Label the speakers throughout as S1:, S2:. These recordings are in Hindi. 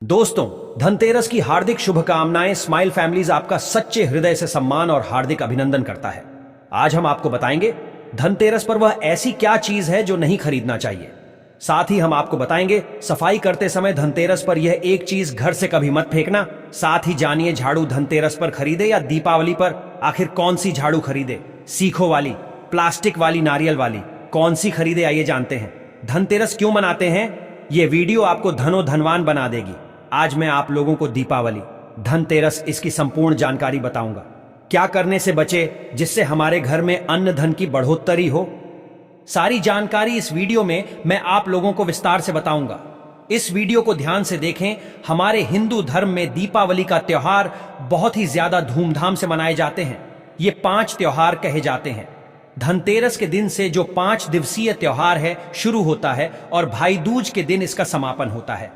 S1: दोस्तों, धनतेरस की हार्दिक शुभकामनाएं। स्माइल फैमिलीज आपका सच्चे हृदय से सम्मान और हार्दिक अभिनंदन करता है। आज हम आपको बताएंगे धनतेरस पर वह ऐसी क्या चीज है जो नहीं खरीदना चाहिए। साथ ही हम आपको बताएंगे सफाई करते समय धनतेरस पर यह एक चीज घर से कभी मत फेंकना। साथ ही जानिए झाड़ू धनतेरस पर खरीदे या दीपावली पर, आखिर कौन सी झाड़ू खरीदे, सीखों वाली, प्लास्टिक वाली, नारियल वाली, कौन सी खरीदे, आइए जानते हैं धनतेरस क्यों मनाते हैं। यह वीडियो आपको धनवान बना देगी। आज मैं आप लोगों को दीपावली, धनतेरस, इसकी संपूर्ण जानकारी बताऊंगा। क्या करने से बचे जिससे हमारे घर में अन्न धन की बढ़ोतरी हो। सारी जानकारी इस वीडियो में मैं आप लोगों को विस्तार से बताऊंगा। इस वीडियो को ध्यान से देखें। हमारे हिंदू धर्म में दीपावली का त्योहार बहुत ही ज्यादा धूमधाम से मनाए जाते हैं। ये 5 त्योहार कहे जाते हैं। धनतेरस के दिन से जो 5 दिवसीय त्योहार है शुरू होता है और भाई दूज के दिन इसका समापन होता है।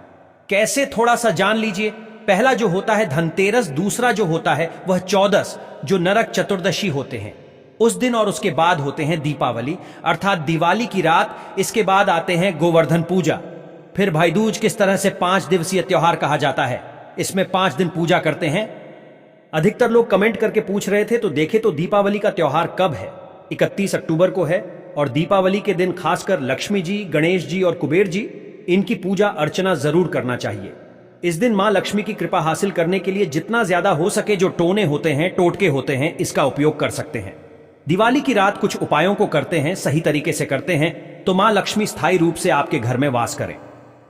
S1: कैसे, थोड़ा सा जान लीजिए। पहला जो होता है धनतेरस, दूसरा जो होता है वह चौदस, जो नरक चतुर्दशी होते हैं उस दिन, और उसके बाद होते हैं दीपावली अर्थात दिवाली की रात। इसके बाद आते हैं गोवर्धन पूजा। फिर भाई दूज। किस तरह से 5 दिवसीय त्योहार कहा जाता है। इसमें 5 दिन पूजा करते हैं। अधिकतर लोग कमेंट करके पूछ रहे थे, तो देखे तो दीपावली का त्योहार कब है। 31 अक्टूबर को है। और दीपावली के दिन खासकर लक्ष्मी जी, गणेश जी और कुबेर जी, इनकी पूजा अर्चना जरूर करना चाहिए। इस दिन मां लक्ष्मी की कृपा हासिल करने के लिए जितना ज्यादा हो सके जो टोने होते हैं, टोटके होते हैं, इसका उपयोग कर सकते हैं। दिवाली की रात कुछ उपायों को करते हैं, सही तरीके से करते हैं तो मां लक्ष्मी स्थायी रूप से आपके घर में वास करें।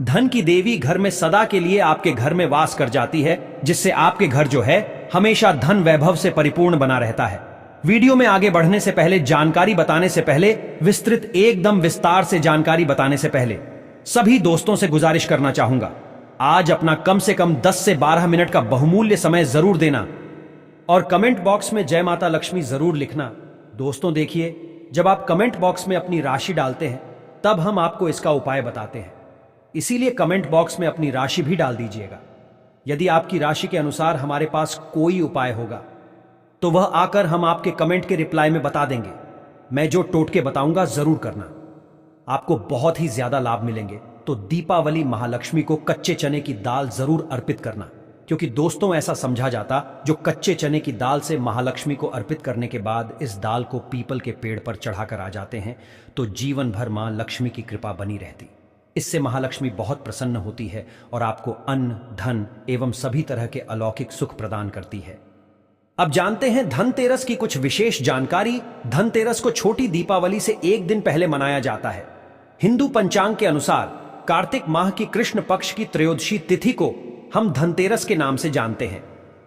S1: धन की देवी घर में सदा के लिए आपके घर में वास कर जाती है, जिससे आपके घर जो है हमेशा धन वैभव से परिपूर्ण बना रहता है। वीडियो में आगे बढ़ने से पहले, जानकारी बताने से पहले, विस्तृत एकदम विस्तार से जानकारी बताने से पहले सभी दोस्तों से गुजारिश करना चाहूंगा, आज अपना कम से कम 10 से 12 मिनट का बहुमूल्य समय जरूर देना और कमेंट बॉक्स में जय माता लक्ष्मी जरूर लिखना। दोस्तों देखिए, जब आप कमेंट बॉक्स में अपनी राशि डालते हैं तब हम आपको इसका उपाय बताते हैं, इसीलिए कमेंट बॉक्स में अपनी राशि भी डाल दीजिएगा। यदि आपकी राशि के अनुसार हमारे पास कोई उपाय होगा तो वह आकर हम आपके कमेंट के रिप्लाई में बता देंगे। मैं जो टोटके बताऊंगा जरूर करना, आपको बहुत ही ज्यादा लाभ मिलेंगे। तो दीपावली महालक्ष्मी को कच्चे चने की दाल जरूर अर्पित करना, क्योंकि दोस्तों ऐसा समझा जाता जो कच्चे चने की दाल से महालक्ष्मी को अर्पित करने के बाद इस दाल को पीपल के पेड़ पर चढ़ाकर आ जाते हैं तो जीवन भर मां लक्ष्मी की कृपा बनी रहती। इससे महालक्ष्मी बहुत प्रसन्न होती है और आपको अन्न, धन एवं सभी तरह के अलौकिक सुख प्रदान करती है। अब जानते हैं धनतेरस की कुछ विशेष जानकारी। धनतेरस को छोटी दीपावली से एक दिन पहले मनाया जाता है। हिंदू पंचांग के अनुसार कार्तिक माह की कृष्ण पक्ष की त्रयोदशी तिथि को हम धनतेरस के नाम से जानते हैं।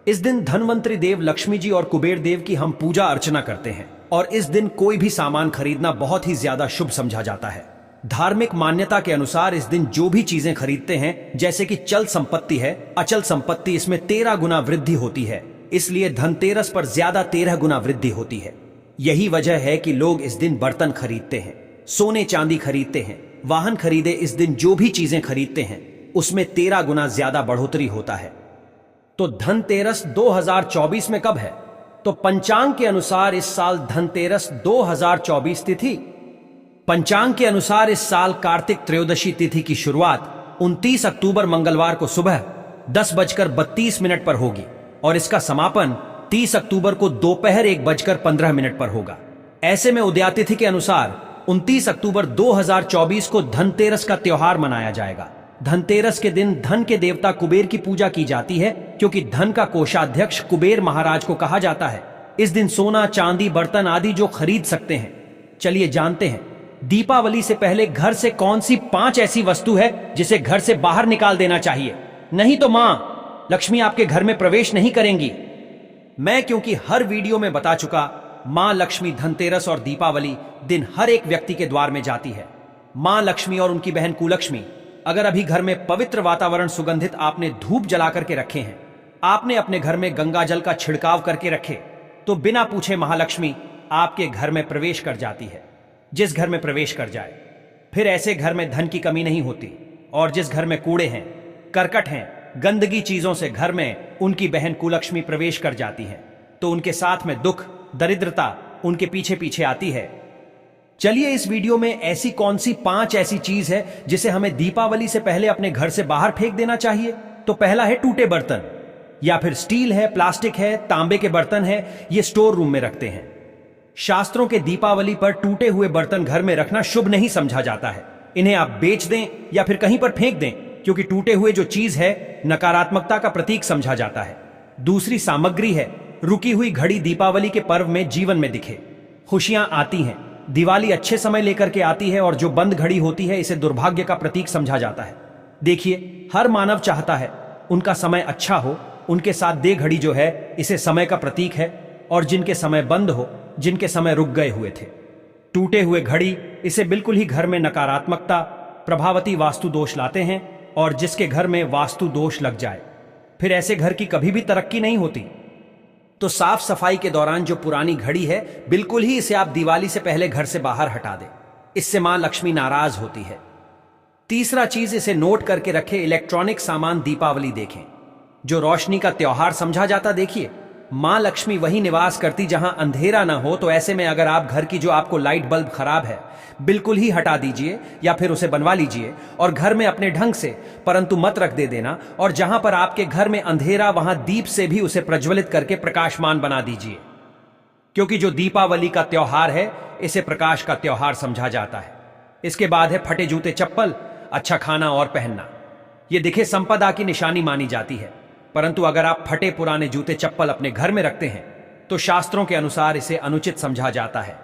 S1: इस दिन धनवंतरी देव लक्ष्मी जी और कुबेर देव की हम पूजा अर्चना करते हैं और इस दिन कोई भी सामान खरीदना बहुत ही ज्यादा शुभ समझा जाता है। धार्मिक मान्यता के अनुसार इस दिन जो भी चीजें खरीदते हैं, जैसे कि चल संपत्ति है, अचल संपत्ति, इसमें 13 गुना वृद्धि होती है। इसलिए धनतेरस पर ज्यादा 13 गुना वृद्धि होती है। यही वजह है कि लोग इस दिन बर्तन खरीदते हैं, सोने चांदी खरीदते हैं, वाहन खरीदे। इस दिन जो भी चीजें खरीदते हैं उसमें 13 गुना ज्यादा बढ़ोतरी होता है। तो धनतेरस 2024 में कब है? तो पंचांग के अनुसार इस साल धनतेरस 2024 तिथि। पंचांग के अनुसार इस साल कार्तिक त्रयोदशी तिथि की शुरुआत 29 अक्टूबर मंगलवार को सुबह 10:32 पर होगी और इसका समापन 30 अक्टूबर को दोपहर 1:15 पर होगा। ऐसे में उदयातिथि के अनुसार 29 अक्टूबर 2024 को धनतेरस का त्योहार मनाया जाएगा। धनतेरस के दिन धन के देवता कुबेर की पूजा की जाती है, क्योंकि धन का कोषाध्यक्ष कुबेर महाराज को कहा जाता है। इस दिन सोना, चांदी, बर्तन आदि जो खरीद सकते हैं। चलिए जानते हैं दीपावली से पहले घर से कौन सी 5 ऐसी वस्तु है जिसे घर से बाहर निकाल देना चाहिए, नहीं तो मां लक्ष्मी आपके घर में प्रवेश नहीं करेंगी। मैं क्योंकि हर वीडियो में बता चुका, मां लक्ष्मी धनतेरस और दीपावली दिन हर एक व्यक्ति के द्वार में जाती है। मां लक्ष्मी और उनकी बहन कुलक्ष्मी, अगर अभी घर में पवित्र वातावरण सुगंधित आपने धूप जला करके रखे हैं, आपने अपने घर में गंगा जल का छिड़काव करके रखे, तो बिना पूछे महालक्ष्मी आपके घर में प्रवेश कर जाती है। जिस घर में प्रवेश कर जाए फिर ऐसे घर में धन की कमी नहीं होती। और जिस घर में कूड़े हैं, करकट हैं, गंदगी चीजों से घर में उनकी बहन कुलक्ष्मी प्रवेश कर जाती है, तो उनके साथ में दुख, दरिद्रता उनके पीछे पीछे आती है। चलिए इस वीडियो में ऐसी कौन सी 5 ऐसी चीज है जिसे हमें दीपावली से पहले अपने घर से बाहर फेंक देना चाहिए। तो पहला है टूटे बर्तन, या फिर स्टील है, प्लास्टिक है, तांबे के बर्तन है, ये स्टोर रूम में रखते हैं। शास्त्रों के दीपावली पर टूटे हुए बर्तन घर में रखना शुभ नहीं समझा जाता है। इन्हें आप बेच दें या फिर कहीं पर फेंक दें, क्योंकि टूटे हुए जो चीज है नकारात्मकता का प्रतीक समझा जाता है। दूसरी सामग्री है रुकी हुई घड़ी। दीपावली के पर्व में जीवन में दिखे, खुशियां आती हैं। दिवाली अच्छे समय लेकर के आती है और जो बंद घड़ी होती है इसे दुर्भाग्य का प्रतीक समझा जाता है। देखिए, हर मानव चाहता है उनका समय अच्छा हो, उनके साथ दे घड़ी जो है इसे समय का प्रतीक है, और जिनके समय बंद हो, जिनके समय रुक गए हुए थे। टूटे हुए घड़ी इसे बिल्कुल ही घर में नकारात्मकता, प्रभावती वास्तु दोष लाते हैं, और जिसके घर में वास्तु दोष लग जाए फिर ऐसे घर की कभी भी तरक्की नहीं होती। तो साफ सफाई के दौरान जो पुरानी घड़ी है बिल्कुल ही इसे आप दिवाली से पहले घर से बाहर हटा दें, इससे मां लक्ष्मी नाराज होती है। तीसरा चीज, इसे नोट करके रखे, इलेक्ट्रॉनिक सामान दीपावली देखें, जो रोशनी का त्योहार समझा जाता। देखिए, मां लक्ष्मी वही निवास करती जहां अंधेरा ना हो, तो ऐसे में अगर आप घर की जो आपको लाइट बल्ब खराब है बिल्कुल ही हटा दीजिए या फिर उसे बनवा लीजिए और घर में अपने ढंग से, परंतु मत रख दे देना। और जहां पर आपके घर में अंधेरा वहां दीप से भी उसे प्रज्वलित करके प्रकाशमान बना दीजिए, क्योंकि जो दीपावली का त्योहार है इसे प्रकाश का त्योहार समझा जाता है। इसके बाद है फटे जूते चप्पल, अच्छा खाना और पहनना। यह दिखे संपदा की निशानी मानी जाती है, परंतु अगर आप फटे पुराने जूते चप्पल अपने घर में रखते हैं तो शास्त्रों के अनुसार इसे अनुचित समझा जाता है।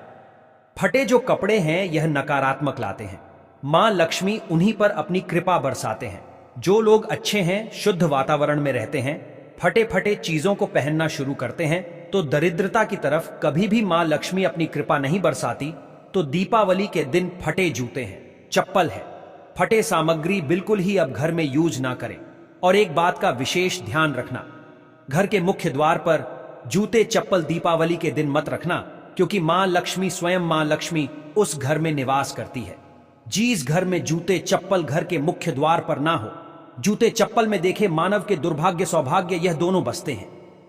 S1: फटे जो कपड़े हैं यह नकारात्मक लाते हैं। मां लक्ष्मी उन्हीं पर अपनी कृपा बरसाते हैं। जो लोग अच्छे हैं, शुद्ध वातावरण में रहते हैं, फटे फटे चीजों को पहनना शुरू करते हैं, तो दरिद्रता की तरफ कभी भी मां लक्ष्मी अपनी कृपा नहीं बरसाती। तो दीपावली के दिन फटे जूते हैं, चप्पल है, फटे सामग्री बिल्कुल ही अब घर में यूज ना करें। और एक बात का विशेष ध्यान रखना, घर के मुख्य द्वार पर जूते चप्पल दीपावली के दिन मत रखना, क्योंकि मां लक्ष्मी, स्वयं मां लक्ष्मी उस घर में निवास करती है। जिस घर में जूते चप्पल घर के मुख्य द्वार पर ना हो, जूते चप्पल में देखे मानव के दुर्भाग्य सौभाग्य यह दोनों बसते हैं,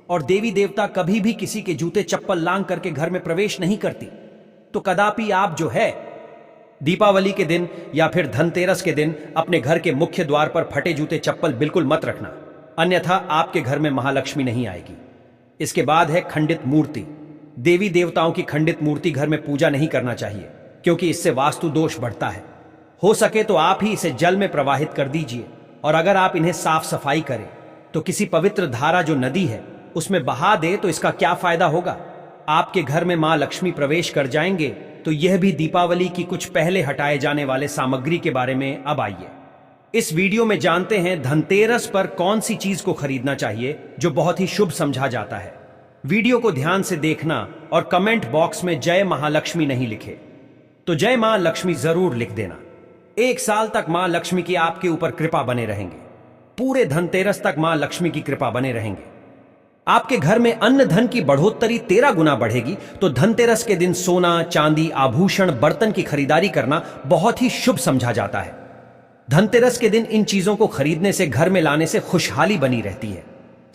S1: और देवी देवता कभी भी किसी के जूते चप्पल लांग करके घर में प्रवेश नहीं करती। तो कदापि आप जो है दीपावली के दिन या फिर धनतेरस के दिन अपने घर के मुख्य द्वार पर फटे जूते चप्पल बिल्कुल मत रखना, अन्यथा आपके घर में महालक्ष्मी नहीं आएगी। इसके बाद है खंडित मूर्ति। देवी देवताओं की खंडित मूर्ति घर में पूजा नहीं करना चाहिए, क्योंकि इससे वास्तु दोष बढ़ता है। हो सके तो आप ही इसे जल में प्रवाहित कर दीजिए, और अगर आप इन्हें साफ सफाई करें तो किसी पवित्र धारा जो नदी है उसमें बहा दे, तो इसका क्या फायदा होगा? आपके घर में मां लक्ष्मी प्रवेश कर जाएंगे। तो यह भी दीपावली की कुछ पहले हटाए जाने वाले सामग्री के बारे में अब आइए इस वीडियो में जानते हैं धनतेरस पर कौन सी चीज को खरीदना चाहिए जो बहुत ही शुभ समझा जाता है। वीडियो को ध्यान से देखना और कमेंट बॉक्स में जय महालक्ष्मी नहीं लिखे तो जय मां लक्ष्मी जरूर लिख देना। 1 साल तक मां लक्ष्मी की आपके ऊपर कृपा बने रहेंगे। पूरे धनतेरस तक मां लक्ष्मी की कृपा बने रहेंगे। आपके घर में अन्न धन की बढ़ोतरी 13 गुना बढ़ेगी। तो धनतेरस के दिन सोना, चांदी, आभूषण, बर्तन की खरीदारी करना बहुत ही शुभ समझा जाता है। धनतेरस के दिन इन चीजों को खरीदने से, घर में लाने से खुशहाली बनी रहती है।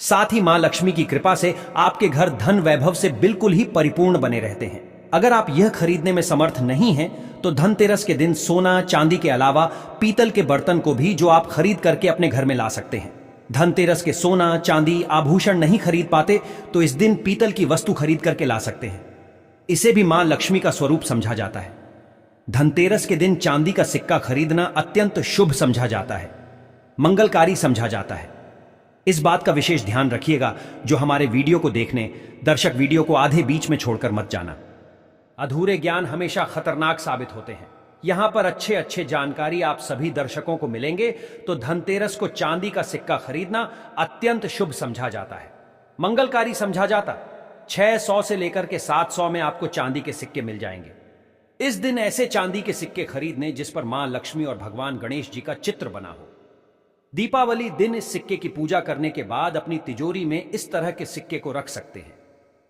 S1: साथ ही मां लक्ष्मी की कृपा से आपके घर धन वैभव से बिल्कुल ही परिपूर्ण बने रहते हैं। अगर आप यह खरीदने में समर्थ नहीं हैं, तो धनतेरस के दिन सोना, चांदी के अलावा पीतल के बर्तन को भी जो आप खरीद करके अपने घर में ला सकते हैं। धनतेरस के सोना, चांदी, आभूषण नहीं खरीद पाते तो इस दिन पीतल की वस्तु खरीद करके ला सकते हैं। इसे भी मां लक्ष्मी का स्वरूप समझा जाता है। धनतेरस के दिन चांदी का सिक्का खरीदना अत्यंत शुभ समझा जाता है, मंगलकारी समझा जाता है। इस बात का विशेष ध्यान रखिएगा जो हमारे वीडियो को देखने दर्शक वीडियो को आधे बीच में छोड़कर मत जाना। अधूरे ज्ञान हमेशा खतरनाक साबित होते हैं। यहां पर अच्छे अच्छे जानकारी आप सभी दर्शकों को मिलेंगे। तो धनतेरस को चांदी का सिक्का खरीदना अत्यंत शुभ समझा जाता है, मंगलकारी समझा जाता। 600 से लेकर के 700 में आपको चांदी के सिक्के मिल जाएंगे। इस दिन ऐसे चांदी के सिक्के खरीदने जिस पर मां लक्ष्मी और भगवान गणेश जी का चित्र बना हो। दीपावली दिन इस सिक्के की पूजा करने के बाद अपनी तिजोरी में इस तरह के सिक्के को रख सकते हैं।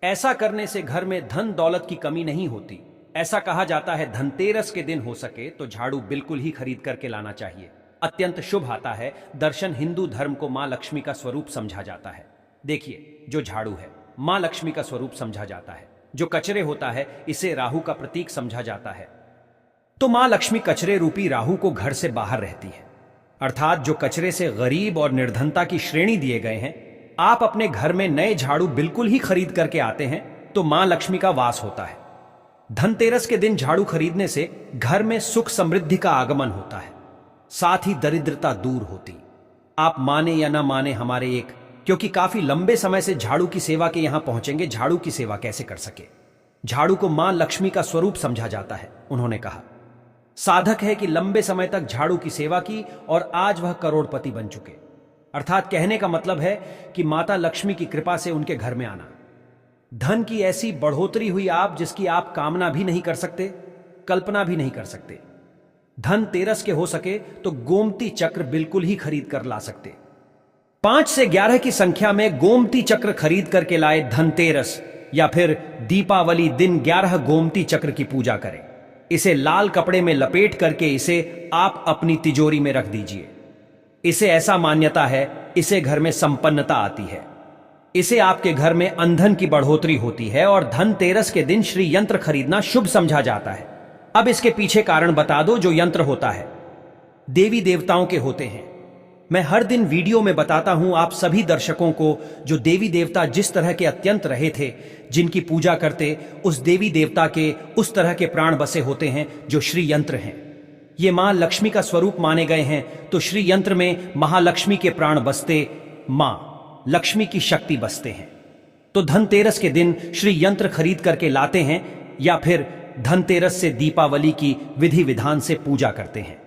S1: ऐसा करने से घर में धन दौलत की कमी नहीं होती। ऐसा कहा जाता है धनतेरस के दिन हो सके तो झाड़ू बिल्कुल ही खरीद करके लाना चाहिए, अत्यंत शुभ आता है। दर्शन हिंदू धर्म को मां लक्ष्मी का स्वरूप समझा जाता है। देखिए, जो झाड़ू है मां लक्ष्मी का स्वरूप समझा जाता है। जो कचरे होता है इसे राहु का प्रतीक समझा जाता है। तो मां लक्ष्मी कचरे रूपी राहु को घर से बाहर रहती है। अर्थात जो कचरे से गरीब और निर्धनता की श्रेणी दिए गए हैं, आप अपने घर में नए झाड़ू बिल्कुल ही खरीद करके आते हैं तो मां लक्ष्मी का वास होता है। धनतेरस के दिन झाड़ू खरीदने से घर में सुख समृद्धि का आगमन होता है, साथ ही दरिद्रता दूर होती। आप माने या ना माने हमारे एक, क्योंकि काफी लंबे समय से झाड़ू की सेवा के यहां पहुंचेंगे, झाड़ू की सेवा कैसे कर सके। झाड़ू को मां लक्ष्मी का स्वरूप समझा जाता है। उन्होंने कहा, साधक है कि लंबे समय तक झाड़ू की सेवा की और आज वह करोड़पति बन चुके। अर्थात कहने का मतलब है कि माता लक्ष्मी की कृपा से उनके घर में आना, धन की ऐसी बढ़ोतरी हुई आप जिसकी आप कामना भी नहीं कर सकते, कल्पना भी नहीं कर सकते। धनतेरस के हो सके तो गोमती चक्र बिल्कुल ही खरीद कर ला सकते। 5 से 11 की संख्या में गोमती चक्र खरीद करके लाए धनतेरस या फिर दीपावली दिन 11 गोमती चक्र की पूजा करें। इसे लाल कपड़े में लपेट करके इसे आप अपनी तिजोरी में रख दीजिए। इसे ऐसा मान्यता है, इसे घर में संपन्नता आती है, इसे आपके घर में अंधन की बढ़ोतरी होती है और धनतेरस के दिन श्री यंत्र खरीदना शुभ समझा जाता है। अब इसके पीछे कारण बता दो। जो यंत्र होता है देवी देवताओं के होते हैं। मैं हर दिन वीडियो में बताता हूं आप सभी दर्शकों को, जो देवी देवता जिस तरह के अत्यंत रहे थे, जिनकी पूजा करते, उस देवी देवता के उस तरह के प्राण बसे होते हैं जो श्री यंत्र हैं। ये मां लक्ष्मी का स्वरूप माने गए हैं, तो श्री यंत्र में महालक्ष्मी के प्राण बसते, मां लक्ष्मी की शक्ति बसते हैं। तो धनतेरस के दिन श्री यंत्र खरीद करके लाते हैं या फिर धनतेरस से दीपावली की विधि विधान से पूजा करते हैं।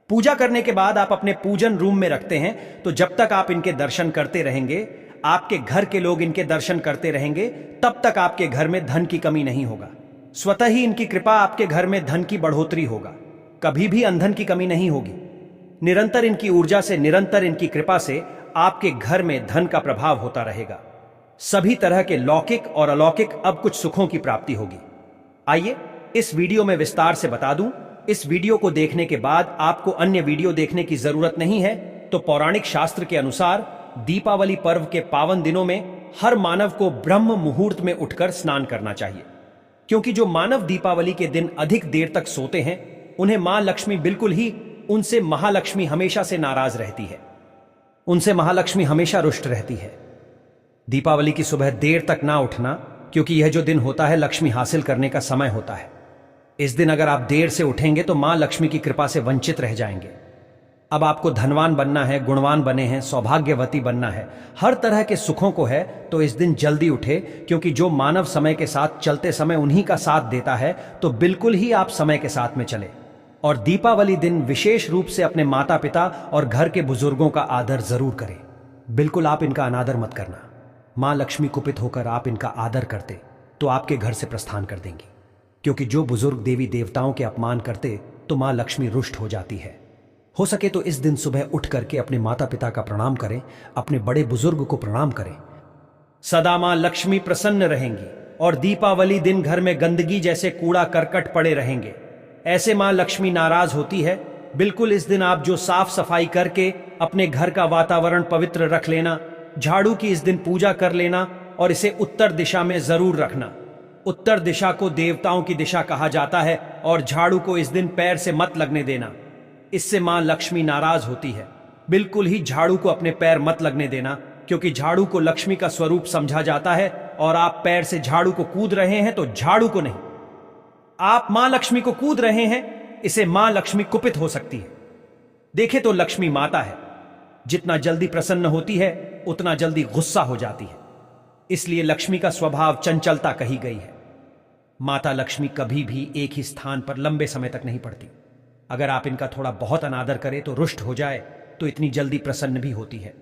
S1: पूजा करने के बाद आप अपने पूजन रूम में रखते हैं, तो जब तक आप इनके दर्शन करते रहेंगे, आपके घर के लोग इनके दर्शन करते रहेंगे, तब तक आपके घर में धन की कमी नहीं होगा। स्वतः ही इनकी कृपा आपके घर में धन की बढ़ोतरी होगा, कभी भी अंधन की कमी नहीं होगी। निरंतर इनकी ऊर्जा से, निरंतर इनकी कृपा से आपके घर में धन का प्रभाव होता रहेगा। सभी तरह के लौकिक और अलौकिक अब कुछ सुखों की प्राप्ति होगी। आइए इस वीडियो में विस्तार से बता दूं। इस वीडियो को देखने के बाद आपको अन्य वीडियो देखने की जरूरत नहीं है। तो पौराणिक शास्त्र के अनुसार दीपावली पर्व के पावन दिनों में हर मानव को ब्रह्म मुहूर्त में उठकर स्नान करना चाहिए, क्योंकि जो मानव दीपावली के दिन अधिक देर तक सोते हैं, उन्हें मां लक्ष्मी बिल्कुल ही, उनसे महालक्ष्मी हमेशा से नाराज रहती है, उनसे महालक्ष्मी हमेशा रुष्ट रहती है। दीपावली की सुबह देर तक ना उठना, क्योंकि यह जो दिन होता है लक्ष्मी हासिल करने का समय होता है। इस दिन अगर आप देर से उठेंगे तो मां लक्ष्मी की कृपा से वंचित रह जाएंगे। अब आपको धनवान बनना है, गुणवान बने हैं, सौभाग्यवती बनना है, हर तरह के सुखों को है, तो इस दिन जल्दी उठे, क्योंकि जो मानव समय के साथ चलते समय उन्हीं का साथ देता है, तो बिल्कुल ही आप समय के साथ में चले। और दीपावली दिन विशेष रूप से अपने माता पिता और घर के बुजुर्गों का आदर जरूर करें। बिल्कुल आप इनका अनादर मत करना। मां लक्ष्मी कुपित होकर आप इनका आदर करते तो आपके घर से प्रस्थान कर देंगी, क्योंकि जो बुजुर्ग देवी देवताओं के अपमान करते तो मां लक्ष्मी रुष्ट हो जाती है। हो सके तो इस दिन सुबह उठ करके अपने माता पिता का प्रणाम करें, अपने बड़े बुजुर्ग को प्रणाम करें। सदा मां लक्ष्मी प्रसन्न रहेंगी और दीपावली दिन घर में गंदगी जैसे कूड़ा करकट पड़े रहेंगे, ऐसे मां लक्ष्मी नाराज होती है। बिल्कुल इस दिन आप जो साफ सफाई करके अपने घर का वातावरण पवित्र रख लेना, झाड़ू की इस दिन पूजा कर लेना और इसे उत्तर दिशा में जरूर रखना। उत्तर दिशा को देवताओं की दिशा कहा जाता है और झाड़ू को इस दिन पैर से मत लगने देना, इससे मां लक्ष्मी नाराज होती है। बिल्कुल ही झाड़ू को अपने पैर मत लगने देना, क्योंकि झाड़ू को लक्ष्मी का स्वरूप समझा जाता है और आप पैर से झाड़ू को कूद रहे हैं तो झाड़ू को नहीं, आप मां लक्ष्मी को कूद रहे हैं, इसे मां लक्ष्मी कुपित हो सकती है। देखे तो लक्ष्मी माता है, जितना जल्दी प्रसन्न होती है उतना जल्दी गुस्सा हो जाती है, इसलिए लक्ष्मी का स्वभाव चंचलता कही गई है। माता लक्ष्मी कभी भी एक ही स्थान पर लंबे समय तक नहीं पड़ती। अगर आप इनका थोड़ा बहुत अनादर करें तो रुष्ट हो जाए तो इतनी जल्दी प्रसन्न भी होती है।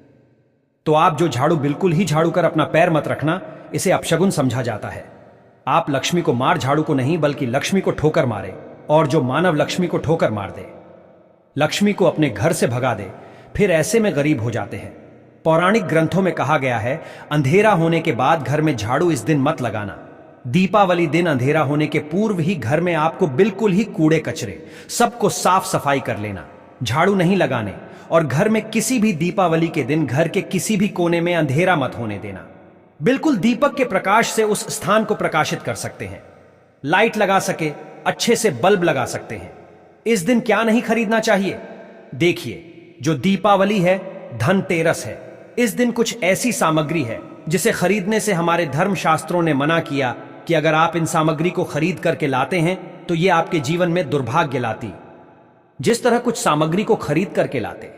S1: तो आप जो झाड़ू बिल्कुल ही झाड़ू कर अपना पैर मत रखना, इसे अपशगुन समझा जाता है। आप लक्ष्मी को मार झाड़ू को नहीं, बल्कि लक्ष्मी को ठोकर मारे, और जो मानव लक्ष्मी को ठोकर मार दे, लक्ष्मी को अपने घर से भगा दे, फिर ऐसे में गरीब हो जाते हैं। पौराणिक ग्रंथों में कहा गया है, अंधेरा होने के बाद घर में झाड़ू इस दिन मत लगाना। दीपावली दिन अंधेरा होने के पूर्व ही घर में आपको बिल्कुल ही कूड़े कचरे सबको साफ सफाई कर लेना, झाड़ू नहीं लगाने। और घर में किसी भी दीपावली के दिन घर के किसी भी कोने में अंधेरा मत होने देना। बिल्कुल दीपक के प्रकाश से उस स्थान को प्रकाशित कर सकते हैं, लाइट लगा सके, अच्छे से बल्ब लगा सकते हैं। इस दिन क्या नहीं खरीदना चाहिए? देखिए, जो दीपावली है, धनतेरस है। इस दिन कुछ ऐसी सामग्री है जिसे खरीदने से हमारे धर्मशास्त्रों ने मना किया कि अगर आप इन सामग्री को खरीद करके लाते हैं तो ये आपके जीवन में दुर्भाग्य लाती। जिस तरह कुछ सामग्री को खरीद करके लाते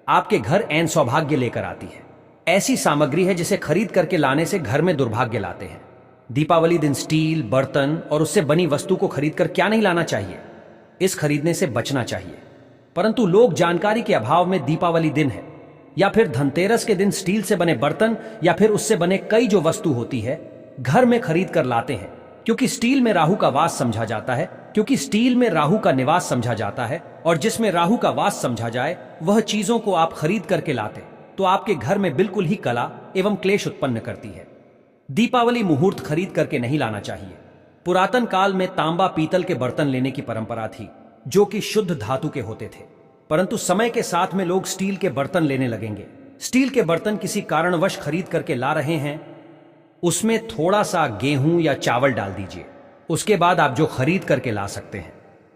S1: आपके घर ऐन सौभाग्य लेकर आती है, ऐसी सामग्री है जिसे खरीद करके लाने से घर में दुर्भाग्य लाते हैं। दीपावली दिन स्टील, बर्तन और उससे बनी वस्तु को खरीदकर क्या नहीं लाना चाहिए, इस खरीदने से बचना चाहिए। परंतु लोग जानकारी के अभाव में दीपावली दिन है या फिर धनतेरस के दिन स्टील से बने बर्तन या फिर उससे बने कई जो वस्तु होती है घर में खरीद कर लाते हैं, क्योंकि स्टील में राहु का वास समझा जाता है, क्योंकि स्टील में राहु का निवास समझा जाता है, और जिसमें राहु का वास समझा जाए वह चीजों को आप खरीद करके लाते तो आपके घर में बिल्कुल ही कला एवं क्लेश उत्पन्न करती है। दीपावली मुहूर्त खरीद करके नहीं लाना चाहिए। पुरातन काल में तांबा पीतल के बर्तन लेने की परंपरा थी जो कि शुद्ध धातु के होते थे, परंतु समय के साथ में लोग स्टील के बर्तन लेने लगेंगे। स्टील के बर्तन किसी कारणवश खरीद करके ला रहे हैं, उसमें थोड़ा सा गेहूं या चावल डाल दीजिए, उसके बाद आप जो खरीद करके ला सकते हैं,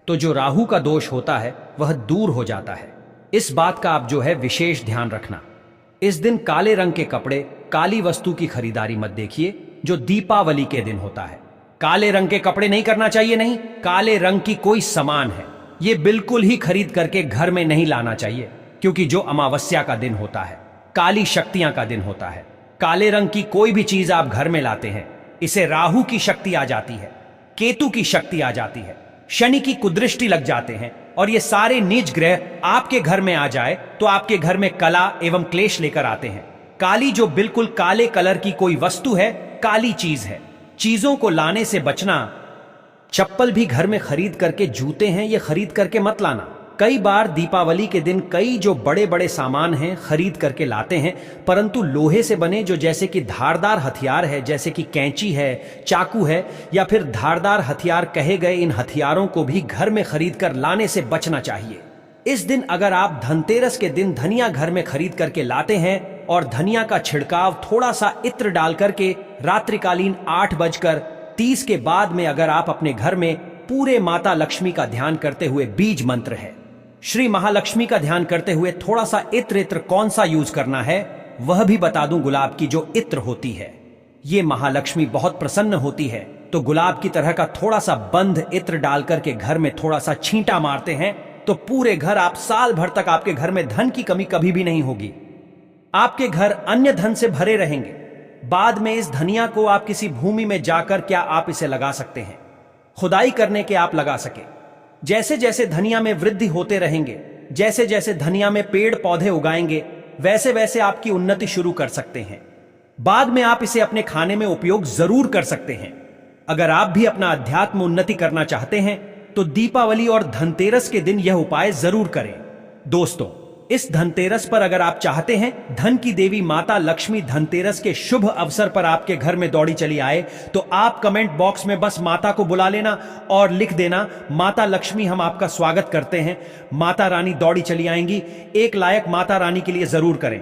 S1: तो जो राहु का दोष होता है वह दूर हो जाता है। इस बात का आप जो है विशेष ध्यान रखना। इस दिन काले रंग के कपड़े, काली वस्तु की खरीदारी मत देखिए जो दीपावली के दिन होता है। काले रंग के कपड़े नहीं करना चाहिए, नहीं, काले रंग की कोई सामान है ये बिल्कुल ही खरीद करके घर में नहीं लाना चाहिए, क्योंकि जो अमावस्या का दिन होता है, काली शक्तियां का दिन होता है। काले रंग की कोई भी चीज आप घर में लाते हैं, इसे राहु की शक्ति आ जाती है, केतु की शक्ति आ जाती है, शनि की कुदृष्टि लग जाते हैं, और ये सारे नीच ग्रह आपके घर में आ जाए तो आपके घर में कला एवं क्लेश लेकर आते हैं। काली जो बिल्कुल काले कलर की कोई वस्तु है, काली चीज है, चीजों को लाने से बचना। चप्पल भी घर में खरीद करके, जूते हैं ये खरीद करके मत लाना। कई बार दीपावली के दिन कई जो बड़े बड़े सामान हैं खरीद करके लाते हैं, परंतु लोहे से बने जो जैसे कि धारदार हथियार है, जैसे कि कैंची है, चाकू है, या फिर धारदार हथियार कहे गए इन हथियारों को भी घर में खरीद कर लाने से बचना चाहिए। इस दिन अगर आप धनतेरस के दिन धनिया घर में खरीद करके लाते हैं और धनिया का छिड़काव थोड़ा सा इत्र डाल करके रात्रिकालीन 8:30 के बाद में अगर आप अपने घर में पूरे माता लक्ष्मी का ध्यान करते हुए, बीज मंत्र है, श्री महालक्ष्मी का ध्यान करते हुए थोड़ा सा इत्र कौन सा यूज करना है वह भी बता दूं। गुलाब की जो इत्र होती है ये महालक्ष्मी बहुत प्रसन्न होती है, तो गुलाब की तरह का थोड़ा सा बंद इत्र डाल करके घर में थोड़ा सा छींटा मारते हैं तो पूरे घर, आप साल भर तक आपके घर में धन की कमी कभी भी नहीं होगी। आपके घर अन्य धन से भरे रहेंगे। बाद में इस धनिया को आप किसी भूमि में जाकर क्या आप इसे लगा सकते हैं, खुदाई करने के आप लगा सके। जैसे जैसे धनिया में वृद्धि होते रहेंगे, जैसे जैसे धनिया में पेड़ पौधे उगाएंगे, वैसे वैसे आपकी उन्नति शुरू कर सकते हैं। बाद में आप इसे अपने खाने में उपयोग जरूर कर सकते हैं। अगर आप भी अपना अध्यात्म उन्नति करना चाहते हैं तो दीपावली और धनतेरस के दिन यह उपाय जरूर करें। दोस्तों, इस धनतेरस पर अगर आप चाहते हैं धन की देवी माता लक्ष्मी धनतेरस के शुभ अवसर पर आपके घर में दौड़ी चली आए, तो आप कमेंट बॉक्स में बस माता को बुला लेना और लिख देना, माता लक्ष्मी हम आपका स्वागत करते हैं, माता रानी दौड़ी चली आएंगी। एक लायक माता रानी के लिए जरूर करें।